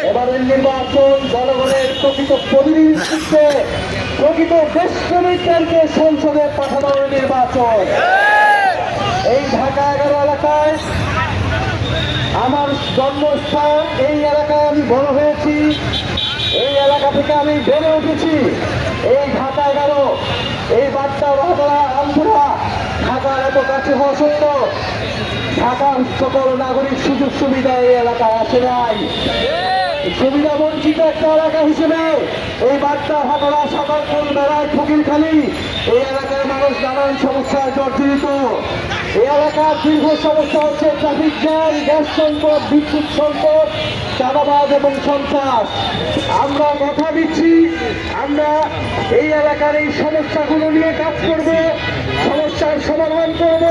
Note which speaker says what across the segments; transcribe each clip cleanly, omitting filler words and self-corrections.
Speaker 1: এবারের নির্বাচন জনগণের প্রকৃত প্রতিনিধিত্বে প্রকৃত দেশপ্রেমিকদেরকে সংসদে পাঠানোর নির্বাচন। এই ঢাকা 11 এলাকায় আমার জন্মস্থান, এই এলাকায় আমি বড় হয়েছি, এই এলাকা থেকে আমি বেড়ে উঠেছি। এই ঢাকা 11, এই বাচ্চা ভাগলা আমপুরা ঢাকার এত কাছে হওয়া সত্ত্বেও ঢাকার সকল নাগরিক সুযোগ সুবিধা এই এলাকায় আসে নাই। সুবিধা বঞ্চিত একটা এলাকা হিসেবে এই বাচ্চা ভাগলা সকাল কোন বেড়ায় ফকিরখালী এই এলাকার মানুষ নানান সমস্যায় জর্জরিত। এই এলাকার দীর্ঘ সমস্যা হচ্ছে ট্রাফিক জ্যাম, গ্যাস সংকট, বিদ্যুৎ সংকট, চাঁদাবাজ এবং সন্ত্রাস। আমরা কথা দিচ্ছি, আমরা এই এলাকার এই সমস্যাগুলো নিয়ে কাজ করব, সমস্যার সমাধান করব,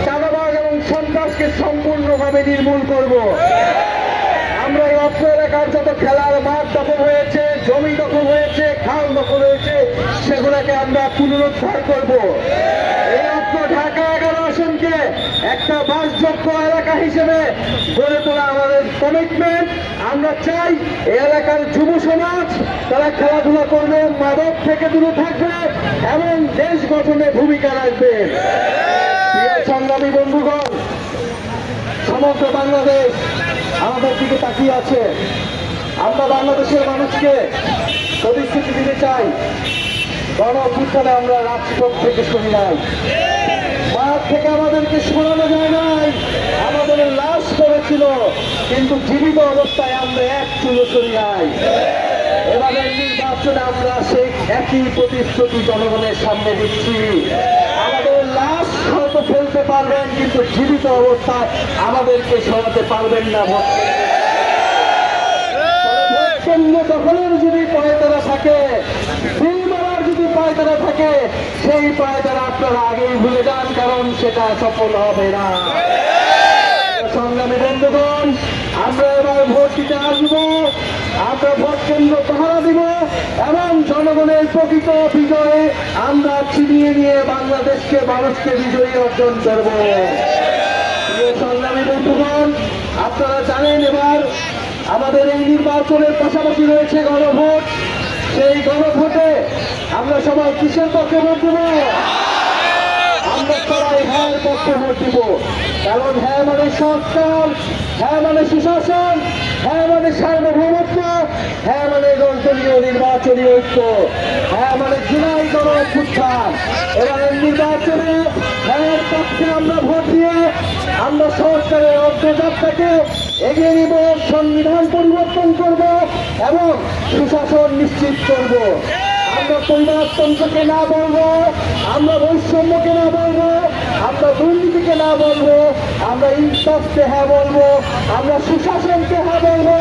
Speaker 1: চাঁদাবাজ এবং সন্ত্রাসকে সম্পূর্ণভাবে নির্মূল করব। আমরা এই অত্র এলাকার যত খেলার মাঠ দখল হয়েছে, জমি দখল হয়েছে, খাল দখল হয়েছে, সেগুলোকে আমরা পুনরুদ্ধার করব। এই অত্র ঢাকা 11 আসনকে একটা বাসযোগ্য এলাকা হিসেবে গড়ে তোলা আমাদের কমিটমেন্ট। আমরা চাই এই এলাকার যুব সমাজ তারা খেলাধুলা করবে, মাদক থেকে দূরে থাকবে এবং দেশ গঠনে ভূমিকা রাখবে। সংগ্রামী বন্ধুগণ, সমগ্র বাংলাদেশ আমাদের দিকে তাকিয়ে আছে। আমরা বাংলাদেশের মানুষকে প্রতিশ্রুতি দিতে চাই, গণ অভ্যুত্থানে আমরা রাজপথ থেকে সরি নাই, মাঠ থেকে আমাদেরকে সরানো যায় নাই, আমাদের লাশ করেছিল, কিন্তু জীবিত অবস্থায় আমরা এক চুলো সরি নাই। এবারের নির্বাচনে আমরা সেই একই প্রতিশ্রুতি জনগণের সামনে দিচ্ছি। আমাদের লাশ হয়তো ফেলতে পারবেন, কিন্তু জীবিত অবস্থায় আমাদেরকে সরাতে পারবেন না। ভোট কেন্দ্র দখলের যদি পায়তারা থাকে, বিল মারার যদি পায়তারা থাকে, সেই পায়তারা আপনারা আগেই ভুলে যান, কারণ সেটা সফল হবে না। সংগ্রামী বন্ধুগণ, আমরা এবার ভোট দিতে আসবো, আমরা ভোট কেন্দ্র পাহারা দিব এবং জনগণের প্রকৃত বিজয়ে আমরা ছিনিয়ে নিয়ে বাংলাদেশকে, মানুষকে বিজয়ী অর্জন করব। সংগ্রামী বন্ধুগণ, আপনারা জানেন এবার আমাদের এই নির্বাচনের পাশাপাশি রয়েছে গণভোট। সেই গণভোটে আমরা সবাই কিসের পক্ষে ভোট দেব? আমরা সবাই হ্যাঁ পক্ষে ভোট দিব, কারণ হ্যাঁ মানে সংস্কার, হ্যাঁ মানে সুশাসন, হ্যাঁ মানে সার্বভৌমত্ব, হ্যাঁ মানে দলীয় নির্বাচনী ঐক্য, হ্যাঁ মানে জুলাই গণ অভ্যুত্থান। এবারের নির্বাচনে হ্যাঁ পক্ষে আমরা ভোট দিয়ে আমরা সংস্কারের অগ্রযাত্রাকে এগিয়ে নিব, সংবিধান পরিবর্তন করব এবং সুশাসন নিশ্চিত করব। আমরা পরিবারতন্ত্রকে না বলবো, আমরা বৈষম্যকে না বলবো, আমরা দুর্নীতিকে না বলবো, আমরা ইনসাফকে হ্যাঁ বলবো, আমরা সুশাসনকে হ্যাঁ বলবো,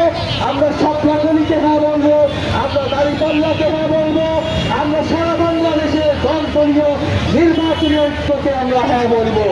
Speaker 1: আমরা সাপলাগলিকে হ্যাঁ বলবো, আমরা দাঁড়িপাল্লাকে হ্যাঁ বলবো, আমরা সারা বাংলাদেশের দলীয় নির্বাচনী ঐক্যকে আমরা হ্যাঁ বলবো।